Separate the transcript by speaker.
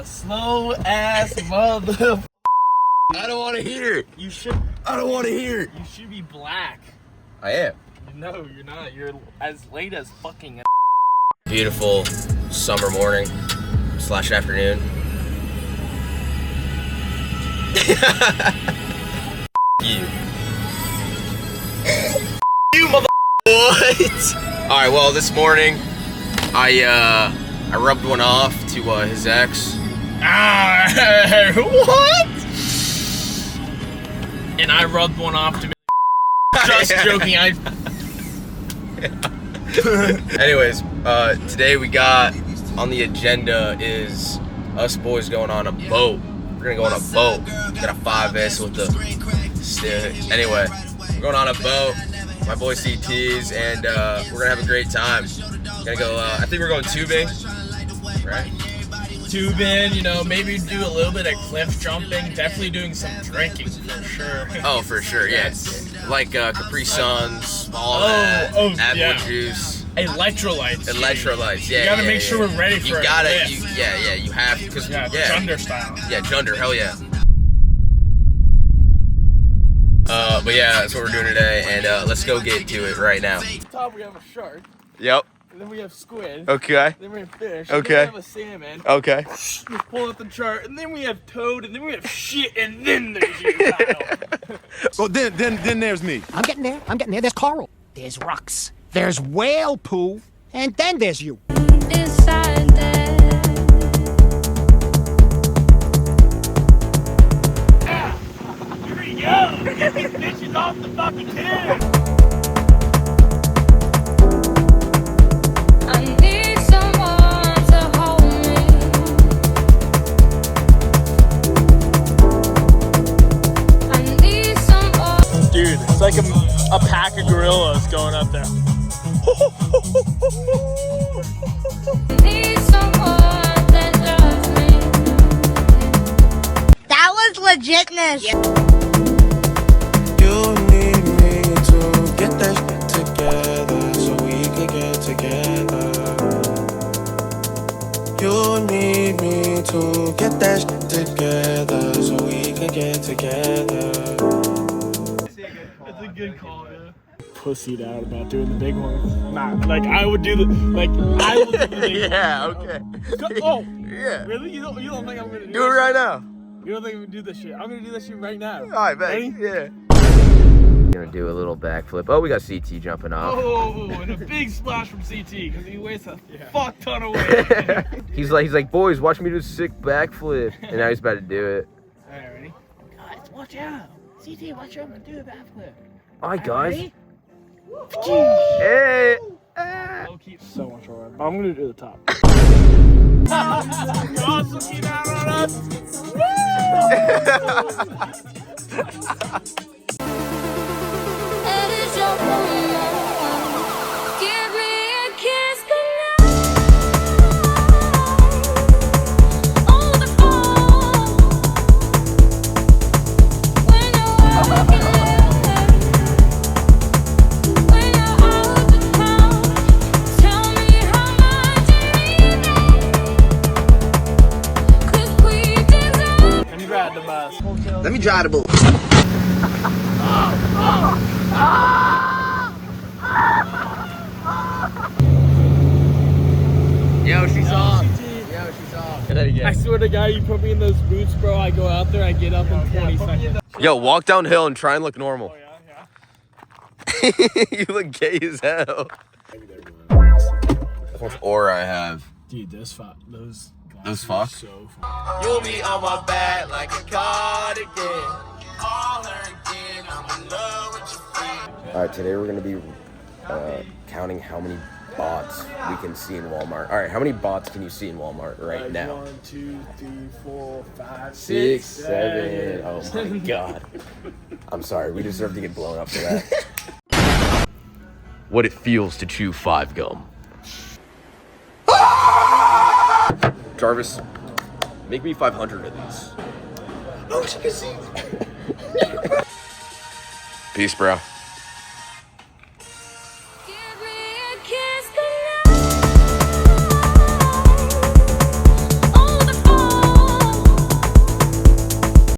Speaker 1: slow ass mother.
Speaker 2: I don't want to hear it.
Speaker 1: You should.
Speaker 2: I don't want to hear it.
Speaker 1: You should be black.
Speaker 2: I am.
Speaker 1: No, you're not. You're as late as fucking.
Speaker 2: Beautiful summer morning / afternoon. You. You mother. What? All right. Well, this morning, I rubbed one off to his ex.
Speaker 1: What? And I rubbed one off to me. Just joking.
Speaker 2: Anyways, today we got on the agenda is us boys going on a boat. We're gonna go on a boat. Got a 5S with the stick. Anyway, we're going on a boat. My boy CT's, and we're gonna have a great time. Gonna go. I think we're going tubing, right?
Speaker 1: Tubing, you know, maybe do a little bit of cliff jumping. Definitely doing some drinking for sure.
Speaker 2: Oh, for sure, yes. Like Capri Suns, all that. Apple juice.
Speaker 1: Electrolytes.
Speaker 2: Electrolytes, yeah.
Speaker 1: You gotta make sure we're ready for it.
Speaker 2: You gotta, you have to, cause
Speaker 1: Junder style.
Speaker 2: Yeah, Junder, hell yeah. But yeah, that's what we're doing today, and let's go get to it right now.
Speaker 1: At the top we have a shark.
Speaker 2: Yep.
Speaker 1: And then we have squid.
Speaker 2: Okay.
Speaker 1: Then we have fish.
Speaker 2: Okay.
Speaker 1: And then we have a salmon.
Speaker 2: Okay.
Speaker 1: Just pull up the chart, and then we have toad, and then we have shit, and then there's you, Kyle.
Speaker 3: Well, then there's me.
Speaker 4: I'm getting there. There's coral. There's rocks. There's whale poo. And then there's you.
Speaker 5: Inside there.
Speaker 1: Here we go. Get these bitches off the fucking tube.
Speaker 5: I need someone to hold me. I need someone.
Speaker 1: Dude, it's like a pack of gorillas going up there.
Speaker 5: Need someone that loves me.
Speaker 6: That was legitness.
Speaker 7: You need me to get that shit together so we can get together. You need me to get that shit together so we can get together.
Speaker 1: That's a good call, yeah. Pussied out about doing the big one. Nah, like I would do the I will do the big
Speaker 2: Yeah,
Speaker 1: one.
Speaker 2: okay.
Speaker 1: Oh,
Speaker 2: Yeah.
Speaker 1: really? You don't think I'm gonna do
Speaker 2: Do it right now.
Speaker 1: You don't think I'm gonna do this shit? I'm gonna do this shit right now.
Speaker 2: Alright,
Speaker 1: Ready?
Speaker 2: baby. Yeah. Gonna do a little backflip. Oh, we got CT jumping off.
Speaker 1: Oh, and a big splash from CT because he weighs a fuck ton of weight.
Speaker 2: he's like, boys, watch me do a sick backflip, and now he's about to do it.
Speaker 1: Alright, ready? Guys, watch out. CT, watch out. I'm gonna do a backflip.
Speaker 2: Alright, guys.
Speaker 1: Ready?
Speaker 2: Hey.
Speaker 1: I'll keep so much more. I'm gonna do the top. You also keep out on us.
Speaker 5: It is your moment. Give me a kiss goodnight. On the phone. When you're walking away. When you're out of town. Tell me how much you need me. 'Cause we deserve.
Speaker 1: And you ride the bus.
Speaker 2: Let me drive the boat. Yo, she's off. Yo, she's off.
Speaker 1: I swear to God, you put me in those boots, bro. I go out there, I get up in 20 seconds.
Speaker 2: Yo, walk downhill and try and look normal.
Speaker 1: Oh, yeah.
Speaker 2: You look gay as hell. How much aura I have.
Speaker 1: Dude, those glasses
Speaker 2: fuck?
Speaker 1: are so fun.
Speaker 2: You'll be on my back like a cardigan. All her again, I'm in love with your friend. Alright, today we're gonna be counting how many bots we can see in Walmart. Alright, how many bots can you see in Walmart right now?
Speaker 1: 1, 2, 3, 4, 5,
Speaker 2: 6,
Speaker 1: 6,
Speaker 2: 7. Oh my god. I'm sorry, we deserve to get blown up for that. What it feels to chew 5 gum. Jarvis, make me 500 of these. Oh, she can see. Peace, bro.